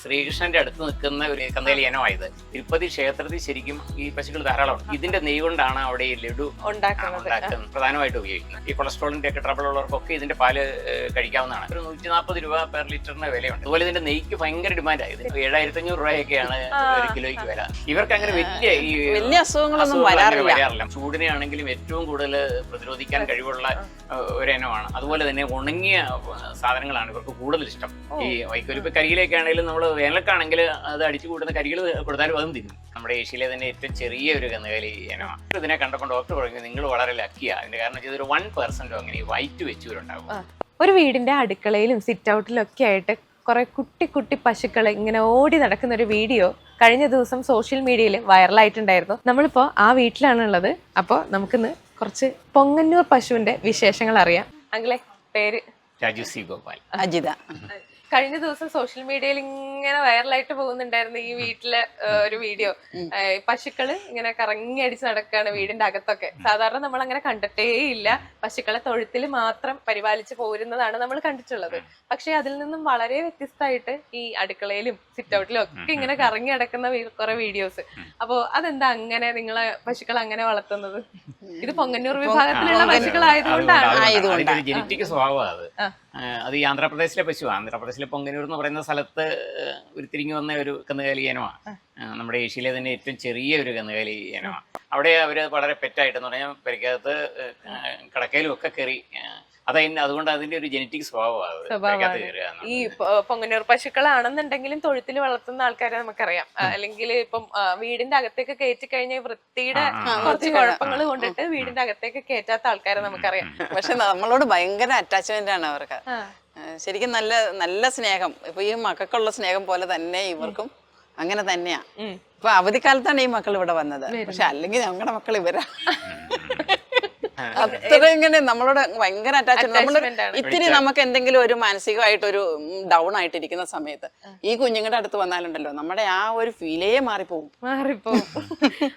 ശ്രീകൃഷ്ണന്റെ അടുത്ത് നിൽക്കുന്ന ഒരു കന്നേലി ഇനമായത്. തിരുപ്പതി ക്ഷേത്രത്തിൽ ശരിക്കും ഈ പശുക്കൾ ധാരാളമുണ്ട്. ഇതിന്റെ നെയ്യ് കൊണ്ടാണ് അവിടെ ഈ ലഡു ഉണ്ടാക്കുന്നത് പ്രധാനമായിട്ട് ഉപയോഗിക്കുന്നത്. ഈ കൊളസ്ട്രോളിന്റെ ഒക്കെ ട്രബിൾ ഉള്ളവർക്കൊക്കെ ഇതിന്റെ പാല് കഴിക്കാവുന്നതാണ്. ഒരു 140 രൂപ പെർ ലിറ്ററിന് വിലയുണ്ട്. അതുപോലെ ഇതിന്റെ നെയ്ക്ക് ഭയങ്കര ഡിമാൻഡായത്. 7500 രൂപയൊക്കെയാണ് ഒരു കിലോയ്ക്ക് വില. ഇവർക്ക് അങ്ങനെ വലിയ അസുഖങ്ങളൊന്നും വരാറില്ല. ചൂടിനെ ആണെങ്കിലും ഏറ്റവും കൂടുതൽ പ്രതിരോധിക്കാൻ കഴിവുള്ള ഒരു ഇനമാണ്. അതുപോലെ തന്നെ ഉണങ്ങിയ സാധനങ്ങളാണ് ഇവർക്ക് കൂടുതൽ ഇഷ്ടം. ഈ വൈക്കോലിപ്പ് കരിയിലൊക്കെ ആണെങ്കിലും നമ്മൾ വേനൽക്കാണെങ്കിൽ അത് അടിച്ചു കൂട്ടുന്ന കരികൾ കൊടുത്താലും അതും തിന്നും. നമ്മുടെ ഏഷ്യയിലെ തന്നെ ഏറ്റവും ചെറിയ ഒരു കന്നുകാലി ഇനമാണ്. ഇതിനെ കണ്ടപ്പോൾ ഡോക്ടർ പറഞ്ഞു നിങ്ങൾ വളരെ ലക്കിയാണ്. അതിന്റെ കാരണം ഇതൊരു 1% അങ്ങനെ ഈ വൈറ്റ് വെച്ചൂരുണ്ടാവും. ഒരു വീടിന്റെ അടുക്കളയിലും സിറ്റ് ഔട്ടിലും ഒക്കെ ആയിട്ട് കുറെ കുട്ടി പശുക്കൾ ഇങ്ങനെ ഓടി നടക്കുന്ന ഒരു വീഡിയോ കഴിഞ്ഞ ദിവസം സോഷ്യൽ മീഡിയയിൽ വൈറലായിട്ടുണ്ടായിരുന്നു. നമ്മളിപ്പോ ആ വീട്ടിലാണുള്ളത്. അപ്പോൾ നമുക്കിന്ന് കുറച്ച് പൊങ്ങന്നൂർ പശുവിന്റെ വിശേഷങ്ങൾ അറിയാം. അങ്കിളെ പേര്? രാജു സി ഗോപാൽ. അജിത. കഴിഞ്ഞ ദിവസം സോഷ്യൽ മീഡിയയിൽ ഇങ്ങനെ വൈറലായിട്ട് പോകുന്നുണ്ടായിരുന്നു ഈ വീട്ടിലെ ഒരു വീഡിയോ. പശുക്കള് ഇങ്ങനെ കറങ്ങി അടിച്ച് നടക്കുകയാണ് വീടിന്റെ അകത്തൊക്കെ. സാധാരണ നമ്മൾ അങ്ങനെ കണ്ടിട്ടേ ഇല്ല. പശുക്കളെ തൊഴുത്തിൽ മാത്രം പരിപാലിച്ച് പോരുന്നതാണ് നമ്മൾ കണ്ടിട്ടുള്ളത്. പക്ഷെ അതിൽ നിന്നും വളരെ വ്യത്യസ്തമായിട്ട് ഈ അടുക്കളയിലും സിറ്റ് ഔട്ടിലും ഒക്കെ ഇങ്ങനെ കറങ്ങി നടക്കുന്ന കുറെ വീഡിയോസ്. അപ്പോ അതെന്താ അങ്ങനെ നിങ്ങളെ പശുക്കൾ അങ്ങനെ വളർത്തുന്നത്? ഇത് പൊങ്ങന്നൂർ വിഭാഗത്തിലുള്ള പശുക്കളായതുകൊണ്ടാണ്. ജനറ്റിക് സ്വഭാവമാണ് അത്. ഈ ആന്ധ്രാപ്രദേശിലെ പശു, ആന്ധ്രാപ്രദേശിലെ പൊങ്ങന്നൂർ എന്ന് പറയുന്ന സ്ഥലത്ത് ഉരുത്തിരിഞ്ഞു വന്ന ഒരു കന്നുകാലി ഇനമാണ്. നമ്മുടെ ഏഷ്യയിലെ തന്നെ ഏറ്റവും ചെറിയ ഒരു കന്നുകാലി ഇനമാണ്. അവിടെ അവർ വളരെ പെറ്റായിട്ടെന്ന് പറഞ്ഞാൽ പരിക്കകത്ത് കടക്കയിലും ഒക്കെ കയറി. അതുകൊണ്ട് അതിന്റെ ഒരു ജനറ്റിക് സ്വഭാവമാണ്. ഈ പൊങ്ങന്നൂർ പശുക്കളാണെന്നുണ്ടെങ്കിലും തൊഴുത്തിൽ വളർത്തുന്ന ആൾക്കാരെ നമുക്കറിയാം. അല്ലെങ്കിൽ ഇപ്പം വീടിന്റെ അകത്തേക്ക് കയറ്റി കഴിഞ്ഞാൽ വൃത്തിയുടെ കുറച്ച് കുഴപ്പങ്ങൾ കൊണ്ടിട്ട് വീടിന്റെ അകത്തേക്ക് കയറ്റാത്ത ആൾക്കാരെ നമുക്കറിയാം. പക്ഷെ നമ്മളോട് ഭയങ്കര അറ്റാച്ച്മെന്റ് ആണ് അവർക്ക്. ശരിക്കും നല്ല നല്ല സ്നേഹം. ഇപ്പൊ ഈ മക്കൾക്കുള്ള സ്നേഹം പോലെ തന്നെ ഇവർക്കും അങ്ങനെ തന്നെയാ. ഇപ്പൊ അവധിക്കാലത്താണ് ഈ മക്കൾ ഇവിടെ വന്നത്. പക്ഷെ അല്ലെങ്കിൽ ഞങ്ങളുടെ മക്കൾ ഇവരാ. അത്ര ഇങ്ങനെ നമ്മളോട് ഭയങ്കര അറ്റാച്ച്മെന്റ്. ഇത്തിരി നമുക്ക് എന്തെങ്കിലും ഒരു മാനസികമായിട്ടൊരു ഡൗൺ ആയിട്ടിരിക്കുന്ന സമയത്ത് ഈ കുഞ്ഞുങ്ങളുടെ അടുത്ത് വന്നാലുണ്ടല്ലോ നമ്മുടെ ആ ഒരു ഫീലേ മാറിപ്പോവും.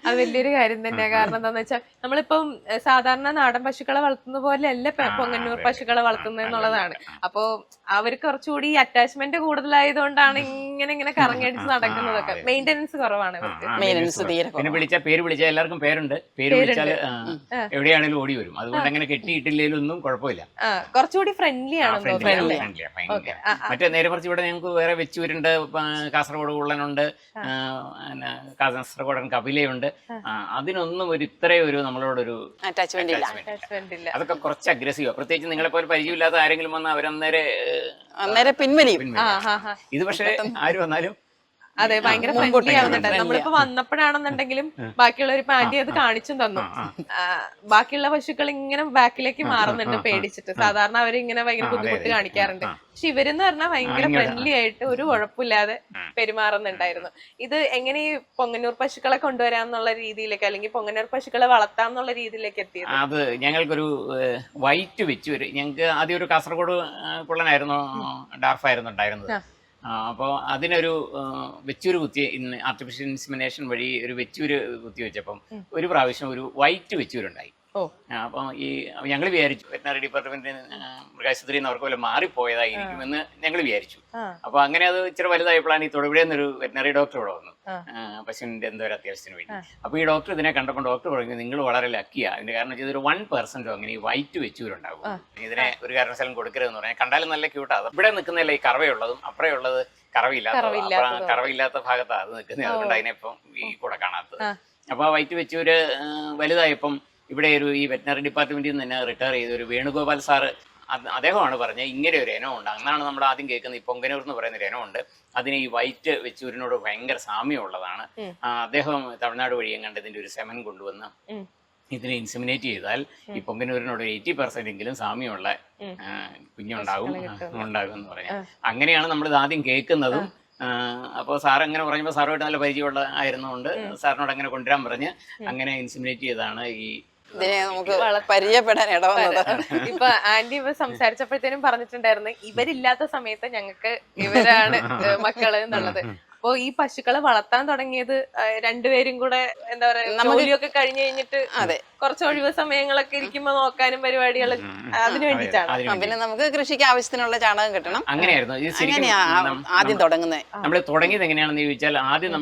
അത് വലിയൊരു കാര്യം തന്നെ. കാരണം എന്താന്ന് വെച്ചാൽ നമ്മളിപ്പം സാധാരണ നാടൻ പശുക്കളെ വളർത്തുന്ന പോലെ അല്ല പൊങ്ങന്നൂർ പശുക്കളെ വളർത്തുന്നത് എന്നുള്ളതാണ്. അപ്പോ അവർക്ക് കുറച്ചുകൂടി അറ്റാച്ച്മെന്റ് കൂടുതലായതുകൊണ്ടാണ് ഇങ്ങനെ കറങ്ങിയടിച്ച് നടക്കുന്നതൊക്കെ. മെയിന്റനൻസ് കുറവാണ് ഇവർക്ക്. മെയിന്റനൻസ് തീരെ. പിന്നെ പേര് വിളിച്ചാൽ എല്ലാവർക്കും പേരുണ്ട്. പേര് വിളിച്ചാൽ എവിടെയാണെങ്കിലും ഓടി വരും. അതുകൊണ്ട് അങ്ങനെ കെട്ടിയിട്ടില്ലേലൊന്നും കുഴപ്പമില്ല. കുറച്ചുകൂടി ഫ്രണ്ട്ലി ആണ്. മറ്റേ നേരെ കുറച്ച് ഇവിടെ ഞങ്ങൾക്ക് വേറെ വെച്ചൂരുണ്ട്, കാസർഗോഡ് കുള്ളനുണ്ട്, കാസർഗോഡൻ കപിലയുണ്ട്. അതിനൊന്നും ഇത്രയും ഒരു നമ്മളോടൊരു അറ്റാച്ച്മെന്റ് ഇല്ല. അതൊക്കെ കുറച്ച് അഗ്രസീവാ. പ്രത്യേകിച്ച് നിങ്ങളെ പോലെ പരിചയമില്ലാത്ത ആരെങ്കിലും വന്നാൽ അവരന്നേരം പിൻവലിയും. ഇത് പക്ഷെ ആര് വന്നാലും അതെ ഭയങ്കര ഫ്രണ്ട്ലി ആവുന്നുണ്ട്. നമ്മളിപ്പോ വന്നപ്പോഴാണെന്നുണ്ടെങ്കിലും ബാക്കിയുള്ള ഒരു പാൻറ്റി അത് കാണിച്ചും തന്നു. ബാക്കിയുള്ള പശുക്കൾ ഇങ്ങനെ ബാക്കിലേക്ക് മാറുന്നുണ്ട് പേടിച്ചിട്ട്. സാധാരണ അവരിങ്ങനെ ഭയങ്കര ബുദ്ധിമുട്ട് കാണിക്കാറുണ്ട്. പക്ഷെ ഇവരെന്ന് പറഞ്ഞാൽ ഭയങ്കര ഫ്രണ്ട്ലി ആയിട്ട് ഒരു കുഴപ്പമില്ലാതെ പെരുമാറുന്നുണ്ടായിരുന്നു. ഇത് എങ്ങനെ ഈ പൊങ്ങന്നൂർ പശുക്കളെ കൊണ്ടുവരാന്നുള്ള രീതിയിലേക്ക് അല്ലെങ്കിൽ പൊങ്ങന്നൂർ പശുക്കളെ വളർത്താന്നുള്ള രീതിയിലേക്ക് എത്തിയത്? അത് ഞങ്ങൾക്കൊരു വൈറ്റ് വെച്ചു. ഞങ്ങൾക്ക് ആദ്യം ഒരു കാസർഗോഡ് കുള്ളനായിരുന്നു, ഡാർഫായിരുന്നു ഉണ്ടായിരുന്നത്. അപ്പോൾ അതിനൊരു വെച്ചൂര് കുത്തി ആർട്ടിഫിഷ്യൽ ഇൻസിമിനേഷൻ വഴി ഒരു വെച്ചൂര് കുത്തി വെച്ചപ്പം ഒരു പ്രാവശ്യം ഒരു വൈറ്റ് വെച്ചൂരുണ്ടായി. അപ്പം ഈ ഞങ്ങൾ വിചാരിച്ചു വെറ്റനറി ഡിപ്പാർട്ട്മെന്റിൽ മൃഗാശുപത്രിയിൽ നിന്ന് അവർക്ക് വല്ല മാറിപ്പോയതായിരിക്കുമെന്ന് ഞങ്ങൾ വിചാരിച്ചു. അപ്പൊ അങ്ങനെ അത് ഇച്ചിരി വലുതായപ്പോഴാണ് ഈ തൊടുപുഴയിൽ നിന്നൊരു വെറ്റനറി ഡോക്ടർ ഇവിടെ വന്നു പശുവിന്റെ എന്തോ ഒരു അത്യാവശ്യത്തിന് വേണ്ടി. അപ്പൊ ഈ ഡോക്ടർ ഇതിനെ കണ്ടപ്പോൾ ഡോക്ടർ പറഞ്ഞു നിങ്ങൾ വളരെ ലക്കിയാണ്. അതിന്റെ കാരണം ഇതൊരു 1% അങ്ങനെ ഈ വൈറ്റ് വെച്ചൂരുണ്ടാവും. ഇതിനെ ഒരു കാരണവശാലും കൊടുക്കരുതെന്ന് പറഞ്ഞാൽ കണ്ടാലും നല്ല ക്യൂട്ടാണ്. ഇവിടെ നിൽക്കുന്നതല്ല ഈ കറവയുള്ളതും അപ്പുറയുള്ളത് കറവയില്ലാത്ത ഭാഗത്താണ് അത് നിൽക്കുന്നത്. അതുകൊണ്ട് അതിനെ ഇപ്പം ഈ കൂടെ കാണാത്തത്. അപ്പൊ ആ വൈറ്റ് വെച്ചൂര് വലുതായപ്പം ഇവിടെ ഈ വെറ്റനറി ഡിപ്പാർട്ട്മെന്റിൽ നിന്ന് തന്നെ റിട്ടയർ ചെയ്ത ഒരു വേണുഗോപാൽ സാറ് അദ്ദേഹമാണ് പറഞ്ഞത് ഇങ്ങനെ ഒരു ഇനം ഉണ്ട്. അന്നാണ് നമ്മൾ ആദ്യം കേൾക്കുന്നത്. ഈ പൊങ്കനൂർ എന്ന് പറയുന്ന ഒരു ഇനമുണ്ട്. അതിന് ഈ വൈറ്റ് വെച്ചൂരിനോട് ഭയങ്കര സാമ്യമുള്ളതാണ്. അദ്ദേഹം തമിഴ്നാട് വഴി എങ്ങാണ്ട് ഇതിന്റെ ഒരു സെമൻ കൊണ്ടുവന്ന് ഇതിനെ ഇൻസെമിനേറ്റ് ചെയ്താൽ ഈ പൊങ്കനൂരിനോട് 80% എങ്കിലും സാമ്യമുള്ള കുഞ്ഞുണ്ടാകും എന്ന് പറയാം. അങ്ങനെയാണ് നമ്മളിത് ആദ്യം കേൾക്കുന്നതും. അപ്പോൾ സാർ അങ്ങനെ പറഞ്ഞപ്പോൾ സാറുമായിട്ട് നല്ല പരിചയമുള്ള ആയിരുന്നുകൊണ്ട് സാറിനോട് അങ്ങനെ കൊണ്ടുവരാൻ പറഞ്ഞ് അങ്ങനെ ഇൻസിമിനേറ്റ് ചെയ്താണ് ഈ നമുക്ക് പരിചയപ്പെടാൻ ഇടവന്നത്. ഇപ്പൊ ആന്റി ഇവ സംസാരിച്ചപ്പോഴത്തേനും പറഞ്ഞിട്ടുണ്ടായിരുന്നു ഇവരില്ലാത്ത സമയത്ത് ഞങ്ങൾക്ക് ഇവരാണ് മക്കള് എന്നുള്ളത്. അപ്പൊ ഈ പശുക്കളെ വളർത്താൻ തുടങ്ങിയത് രണ്ടുപേരും കൂടെ എന്താ പറയാ ജോലിയൊക്കെ കഴിഞ്ഞു കഴിഞ്ഞിട്ട് കുറച്ച് ഒഴിവ് സമയങ്ങളൊക്കെ ഇരിക്കുമ്പോ നോക്കാനും പരിപാടികൾ അതിനു വേണ്ടിയിട്ടാണ്. പിന്നെ നമുക്ക് കൃഷിക്ക് ആവശ്യത്തിനുള്ള ചാണകം കിട്ടണം. അങ്ങനെയായിരുന്നു ആദ്യം തുടങ്ങുന്നത്. നമ്മൾ തുടങ്ങിയത് എങ്ങനെയാണെന്ന് ചോദിച്ചാൽ, ആദ്യം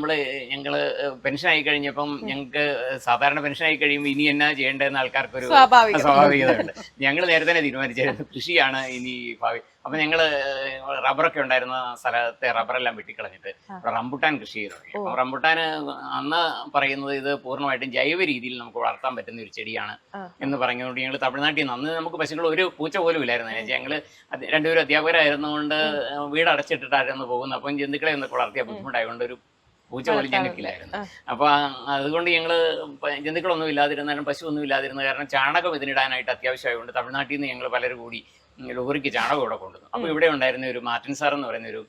ഞങ്ങള് പെൻഷൻ ആയി കഴിഞ്ഞപ്പം ഞങ്ങൾക്ക് സാധാരണ പെൻഷൻ ആയി കഴിയുമ്പോൾ ഇനി എന്നാ ചെയ്യേണ്ടതെന്ന് ആൾക്കാർക്കൊരു സ്വാഭാവികതയുണ്ട്. ഞങ്ങൾ നേരത്തെ തന്നെ തീരുമാനിച്ചായിരുന്നു കൃഷിയാണ് ഇനി ഭാവി. അപ്പൊ ഞങ്ങള് റബ്ബറൊക്കെ ഉണ്ടായിരുന്ന സ്ഥലത്തെ റബ്ബറെല്ലാം വെട്ടിക്കളഞ്ഞിട്ട് റംബുട്ടാൻ കൃഷി ചെയ്തു തുടങ്ങി. അപ്പൊ റംബുട്ടാൻ അന്ന് പറയുന്നത് ഇത് പൂർണ്ണമായിട്ടും ജൈവ രീതിയിൽ നമുക്ക് വളർത്താൻ പറ്റുന്ന ഒരു ചെടിയാണ് എന്ന് പറഞ്ഞുകൊണ്ട് ഞങ്ങൾ തമിഴ്നാട്ടിൽ നിന്ന്, അന്ന് നമുക്ക് പശുക്കൾ ഒരു പൂച്ച പോലും ഇല്ലായിരുന്നു. ഞങ്ങള് രണ്ടുപേരും അധ്യാപകരായിരുന്നുകൊണ്ട് വീട് അടച്ചിട്ടിട്ടായിരുന്നു പോകുന്നത്. അപ്പം ജന്തുക്കളെ ഒന്ന് വളർത്തിയ ബുദ്ധിമുട്ടായതുകൊണ്ട് ഒരു പൂച്ച പോലും ഞങ്ങൾക്കില്ലായിരുന്നു. അപ്പൊ അതുകൊണ്ട് ഞങ്ങള് ജന്തുക്കളൊന്നും ഇല്ലാതിരുന്നാലും പശു ഒന്നും ഇല്ലാതിരുന്നത് കാരണം ചാണകം ഇതിനിടാനായിട്ട് അത്യാവശ്യമായതുകൊണ്ട് തമിഴ്നാട്ടിൽ നിന്ന് ഞങ്ങൾ പലരും കൂടി ലോറിക്ക് ചാണകം ഇവിടെ കൊണ്ടുവന്നു. അപ്പൊ ഇവിടെ ഉണ്ടായിരുന്ന ഒരു മാർട്ടിൻ സാർ എന്ന് പറയുന്ന ഒരു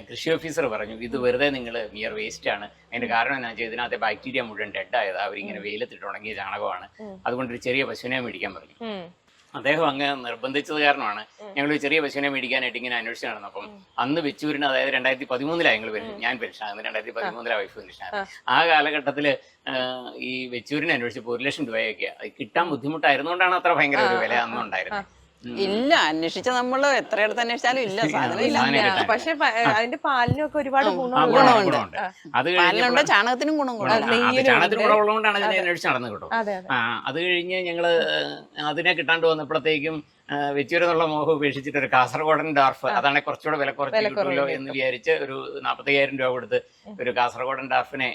കൃഷി ഓഫീസർ പറഞ്ഞു, ഇത് വെറുതെ നിങ്ങൾ മിയർ വേസ്റ്റ് ആണ്. അതിന്റെ കാരണം എന്താ വെച്ചാൽ ഇതിനകത്തെ ബാക്ടീരിയ മുഴുവൻ ഡെഡ് ആയത് അവരിങ്ങനെ വെയിലത്തിട്ട് ഉണങ്ങിയ ചാണകമാണ്, അതുകൊണ്ട് ഒരു ചെറിയ പശുവിനെ മേടിക്കാൻ പറഞ്ഞു. അദ്ദേഹം അങ്ങ് നിർബന്ധിച്ചത് കാരണമാണ് ഞങ്ങൾ ഒരു ചെറിയ പശുവിനെ മേടിക്കാനായിട്ട് ഇങ്ങനെ അന്വേഷിച്ച് നടന്നപ്പം അന്ന് വെച്ചൂരിന്, അതായത് 2013 ഞങ്ങൾ ഞാൻ പെൻഷനാകുന്നത്, 2013 വൈഫ് പെൻഷനാണ്. ആ കാലഘട്ടത്തില് ഈ വെച്ചൂരിനെ അന്വേഷിച്ചപ്പോൾ 1 ലക്ഷം രൂപയൊക്കെ കിട്ടാൻ ബുദ്ധിമുട്ടായിരുന്നുകൊണ്ടാണ് അത്ര ഭയങ്കര ഒരു വില അന്നുണ്ടായിരുന്നത്. ഇല്ല, അന്വേഷിച്ച നമ്മള് എത്രയിടത്ത് അന്വേഷിച്ചാലും ഇല്ല, സാധനം ഇല്ല. പക്ഷെ അതിന്റെ പാലിനൊക്കെ ഒരുപാട് ഗുണമുണ്ട്. പാലിനുണ്ട്, ചാണകത്തിനും ഗുണം ചാണകത്തിന് ഗുണമുള്ളതുകൊണ്ടാണ് അതിനെ അന്വേഷിച്ച് നടന്നത് കേട്ടോ. അത് കഴിഞ്ഞ് ഞങ്ങള് അതിനെ കിട്ടാണ്ട് വന്നപ്പോഴത്തേക്കും വെച്ചൂരെന്നുള്ള മോഹം ഉപേക്ഷിച്ചിട്ട് ഒരു കാസർഗോഡൻ ഡാർഫ്, അതാണ് കുറച്ചുകൂടെ വില കുറച്ച് കിട്ടുമല്ലോ എന്ന് വിചാരിച്ച് ഒരു 45,000 രൂപ കൊടുത്ത് ഒരു കാസർഗോഡൻ ഡാർഫിനെ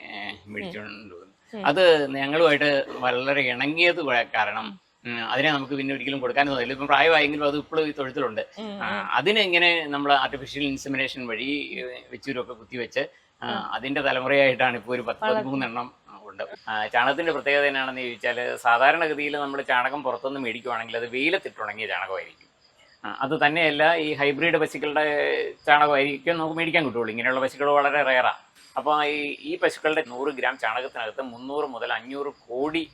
മേടിച്ചുകൊണ്ട് വന്നു. അത് ഞങ്ങളുമായിട്ട് വളരെ ഇണങ്ങിയത് കാരണം അതിനെ നമുക്ക് പിന്നെ ഒരിക്കലും കൊടുക്കാനും തോന്നില്ല. ഇപ്പം പ്രായമായെങ്കിലും അത് ഇപ്പോഴും ഈ തൊഴുത്തിലുണ്ട്. അതിനെങ്ങനെ നമ്മൾ ആർട്ടിഫിഷ്യൽ ഇൻസെമിനേഷൻ വഴി വെച്ചൂരൊക്കെ കുത്തിവെച്ച് അതിന്റെ തലമുറയായിട്ടാണ് ഇപ്പോൾ ഒരു 10-13 എണ്ണം ഉണ്ട്. ചാണകത്തിന്റെ പ്രത്യേകത എന്നാണെന്ന് ചോദിച്ചാൽ, സാധാരണഗതിയിൽ നമ്മൾ ചാണകം പുറത്തുനിന്ന് മേടിക്കുവാണെങ്കിൽ അത് വെയിലത്തിട്ടുണങ്ങിയ ചാണകമായിരിക്കും. അത് തന്നെയല്ല, ഈ ഹൈബ്രിഡ് പശുക്കളുടെ ചാണകമായിരിക്കും നമുക്ക് മേടിക്കാൻ കിട്ടുള്ളൂ. ഇങ്ങനെയുള്ള പശുക്കൾ വളരെ റെയറാണ്. അപ്പോൾ ഈ പശുക്കളുടെ 100 ഗ്രാം ചാണകത്തിനകത്ത് 300 മുതൽ 500 കോടി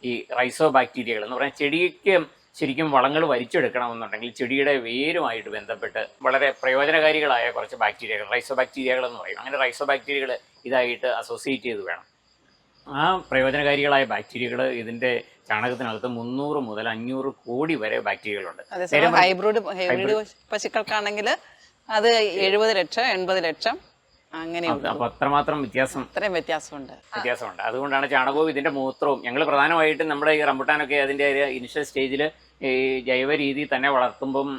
ഈ റൈസോ ബാക്ടീരിയകൾ എന്ന് പറഞ്ഞാൽ ചെടിക്ക് ശരിക്കും വളങ്ങൾ വലിച്ചെടുക്കണമെന്നുണ്ടെങ്കിൽ ചെടിയുടെ വേരുമായിട്ട് ബന്ധപ്പെട്ട് വളരെ പ്രയോജനകാരികളായ കുറച്ച് ബാക്ടീരിയകൾ, റൈസോ ബാക്ടീരിയകൾ എന്ന് പറയും. അങ്ങനെ റൈസോ ബാക്ടീരിയകൾ ഇതായിട്ട് അസോസിയേറ്റ് ചെയ്ത് വേണം. ആ പ്രയോജനകാരികളായ ബാക്ടീരിയകൾ ഇതിന്റെ ചാണകത്തിനകത്ത് 300 മുതൽ 500 കോടി വരെ ബാക്ടീരിയകളുണ്ട്. ഹൈബ്രിഡ് പശുക്കൾക്കാണെങ്കിൽ അത് 70 ലക്ഷം 80 ലക്ഷം അങ്ങനെയുണ്ട്. അപ്പൊ അത്രമാത്രം വ്യത്യാസമുണ്ട്. അതുകൊണ്ടാണ് ചാണകവും ഇതിന്റെ മൂത്രവും ഞങ്ങൾ പ്രധാനമായിട്ടും നമ്മുടെ ഈ റംബുട്ടാനൊക്കെ അതിന്റെ ഇനിഷ്യൽ സ്റ്റേജിൽ ഈ ജൈവ രീതി തന്നെ വളർത്തുമ്പം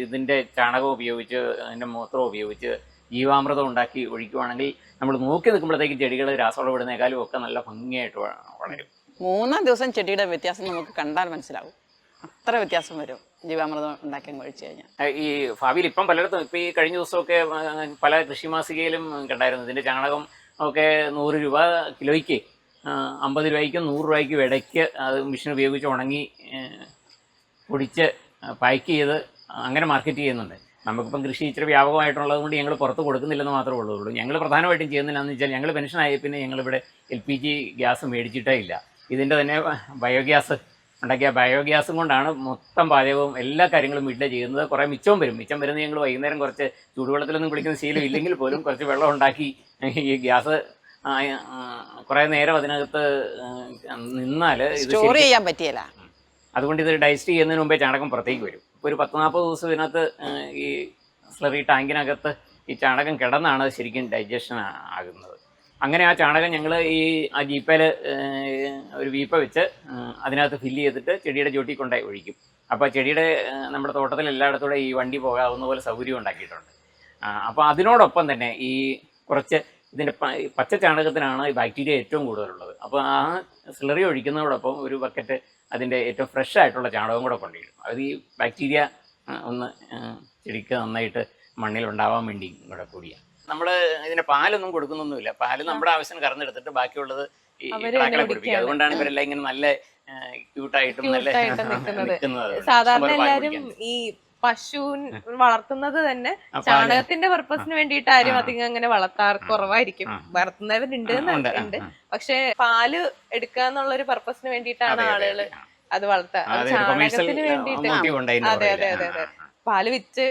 ഇതിന്റെ ചാണകം ഉപയോഗിച്ച് അതിന്റെ മൂത്രം ഉപയോഗിച്ച് ജീവാമൃതം ഉണ്ടാക്കി ഒഴിക്കുവാണെങ്കിൽ നമ്മൾ നോക്കി നിൽക്കുമ്പോഴത്തേക്ക് ചെടികൾ രാസവളം ഇടുന്നേക്കാളും ഒക്കെ നല്ല ഭംഗിയായിട്ട് വളരും. 3-ാം ദിവസം ചെടിയുടെ വ്യത്യാസം നമുക്ക് കണ്ടാൽ മനസ്സിലാവും. അത്ര വ്യത്യാസം വരും ജീവാമൃതം ഉണ്ടാക്കി കഴിച്ചു കഴിഞ്ഞാൽ. ഈ ഭാവിയിൽ ഇപ്പം പലയിടത്തും ഇപ്പം ഈ കഴിഞ്ഞ ദിവസമൊക്കെ പല കൃഷി മാസികയിലും കണ്ടായിരുന്നു ഇതിന്റെ ചാണകം ഒക്കെ 100 രൂപ കിലോയ്ക്ക്, 50 രൂപയ്ക്കും 100 രൂപയ്ക്കും ഇടയ്ക്ക് അത് മെഷീൻ ഉപയോഗിച്ച് ഉണങ്ങി പൊടിച്ച് പാക്ക് ചെയ്ത് അങ്ങനെ മാർക്കറ്റ് ചെയ്യുന്നുണ്ട്. നമുക്കിപ്പം കൃഷി ഇച്ചിരി വ്യാപകമായിട്ടുള്ളത് കൊണ്ട് ഞങ്ങൾ പുറത്ത് കൊടുക്കുന്നില്ലെന്ന് മാത്രമേ ഉള്ളൂ. ഞങ്ങൾ പ്രധാനമായിട്ടും ചെയ്യുന്നില്ലെന്ന് വെച്ചാൽ, ഞങ്ങൾ പെൻഷനായി പിന്നെ ഞങ്ങളിവിടെ LPG ഗ്യാസ് മേടിച്ചിട്ടേ ഇല്ല. ഇതിൻ്റെ തന്നെ ബയോഗ്യാസ് ഉണ്ടാക്കിയ ബയോഗ്യാസും കൊണ്ടാണ് മൊത്തം പാചകവും എല്ലാ കാര്യങ്ങളും വീട്ടിൽ ചെയ്യുന്നത്. കുറേ മിച്ചം വരുന്നത് ഞങ്ങൾ വൈകുന്നേരം കുറച്ച് ചൂടുവെള്ളത്തിലൊന്നും കുളിക്കുന്ന ശീലം ഇല്ലെങ്കിൽ പോലും കുറച്ച് വെള്ളം ഉണ്ടാക്കി ഈ ഗ്യാസ് കുറേ നേരം അതിനകത്ത് നിന്നാൽ സ്റ്റോർ ചെയ്യാൻ പറ്റിയല്ല. അതുകൊണ്ട് ഇത് ഡൈജസ്റ്റ് ചെയ്യുന്നതിന് മുമ്പേ ചാണകം പുറത്തേക്ക് വരും. ഇപ്പോൾ ഒരു 10-40 ദിവസം ഇതിനകത്ത് ഈ സ്ലറി ടാങ്കിനകത്ത് ഈ ചാണകം കിടന്നാണ് ശരിക്കും ഡൈജഷൻ ആകുന്നത്. അങ്ങനെ ആ ചാണകം ഞങ്ങൾ ആ ജീപ്പയിൽ ഒരു വീപ്പ വെച്ച് അതിനകത്ത് ഫില്ല് ചെയ്തിട്ട് ചെടിയുടെ ചോട്ടിൽ കൊണ്ടായി ഒഴിക്കും. അപ്പോൾ ചെടിയുടെ നമ്മുടെ തോട്ടത്തിൽ എല്ലായിടത്തൂടെ ഈ വണ്ടി പോകാവുന്ന പോലെ സൗകര്യം ഉണ്ടാക്കിയിട്ടുണ്ട്. അപ്പോൾ അതിനോടൊപ്പം തന്നെ ഈ കുറച്ച് ഇതിൻ്റെ പച്ച ചാണകത്തിനാണ് ഈ ബാക്ടീരിയ ഏറ്റവും കൂടുതലുള്ളത്. അപ്പോൾ ആ സ്ലറി ഒഴിക്കുന്നതോടൊപ്പം ഒരു ബക്കറ്റ് അതിൻ്റെ ഏറ്റവും ഫ്രഷ് ആയിട്ടുള്ള ചാണകം കൂടെ കൊണ്ടിടും. അത് ഈ ബാക്ടീരിയ ഒന്ന് ചെടിക്ക് നന്നായിട്ട് മണ്ണിലുണ്ടാവാൻ വേണ്ടി കൂടെ കൂടിയാണ്. നമ്മൾ ഇതിന് പാലൊന്നും കൊടുക്കുന്നൊന്നുമില്ല. പാല് നമ്മുടെ ആവശ്യം കറന്നെടുത്തിട്ട് ബാക്കിയുള്ളത് ഈ കിടാക്കളെ കുടിപ്പിക്കുക. അതുകൊണ്ടാണ് ഇവരെല്ലാം ഇങ്ങനെ നല്ല ക്യൂട്ടായിട്ടും നല്ല നിൽക്കുന്നത്. സാധാരണ എല്ലാവരും ഈ പശു വളർത്തുന്നത് തന്നെ ചാണകത്തിന്റെ പർപ്പസിന് വേണ്ടിയിട്ട് ആരും അധികം അങ്ങനെ വളർത്താറ് കുറവായിരിക്കും. വളർത്തുന്നവരുണ്ട് ഉണ്ട്, പക്ഷെ പാല് എടുക്കുക എന്നുള്ള ഒരു പർപ്പസിന് വേണ്ടിയിട്ടാണ് ആളുകൾ അത് വളർത്തുക. ചാണകത്തിന് വേണ്ടിയിട്ട്. അതെ അതെ അതെ അതെ. പാല് വിറ്റ്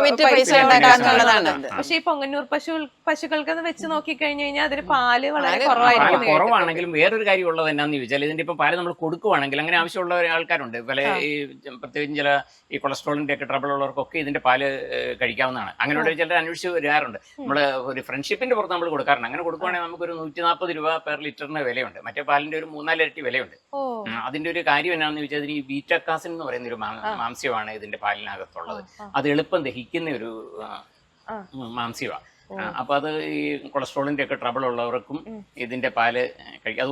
വിറ്റ് പൈസ ഉണ്ടാക്കാന്നുള്ളതാണ് ഇത്. പക്ഷെ ഈ പൊങ്ങന്നൂർ പശുക്കൾക്ക് വെച്ച് നോക്കിക്കഴിഞ്ഞു കഴിഞ്ഞാൽ അതിന് പാല് വളരെ പാല് കുറവായിരിക്കും കുറവാണെങ്കിലും വേറൊരു കാര്യം ഉള്ളത് എന്നാന്ന് ചോദിച്ചാൽ ഇതിന്റെ ഇപ്പൊ പാല് നമ്മൾ കൊടുക്കുവാണെങ്കിൽ അങ്ങനെ ആവശ്യമുള്ള ആൾക്കാരുണ്ട് പല ഈ പ്രത്യേകിച്ചും ചില ഈ കൊളസ്ട്രോളിന്റെ ഒക്കെ ട്രബിൾ ഉള്ളവർക്കൊക്കെ ഇതിന്റെ പാല് കഴിക്കാവുന്നതാണ്. അങ്ങനെയുള്ള ചിലർ അന്വേഷിച്ച് വരാറുണ്ട്. നമ്മള് ഒരു ഫ്രണ്ട്ഷിപ്പിന്റെ പുറത്ത് നമ്മൾ കൊടുക്കാറുണ്ട്. അങ്ങനെ കൊടുക്കുവാണെങ്കിൽ നമുക്കൊരു 140 രൂപ പെർ ലിറ്ററിന് വിലയുണ്ട്. മറ്റേ പാലിന്റെ ഒരു 3-4 ഇരട്ടി വിലയുണ്ട്. അതിന്റെ ഒരു കാര്യം എന്നാന്ന് ചോദിച്ചാൽ ഈ ബീറ്റാക്കാസിൻ എന്ന് പറയുന്ന ഒരു മാംസ്യമാണ് ഇതിന്റെ പാലിനകത്തുള്ളത്. അത് എളുപ്പം ദഹിക്കുന്ന ഒരു മാംസ്യമാണ്. അപ്പൊ അത് ഈ കൊളസ്ട്രോളിന്റെ ഒക്കെ ട്രബിൾ ഉള്ളവർക്കും ഇതിന്റെ പാല് കഴിക്കാം.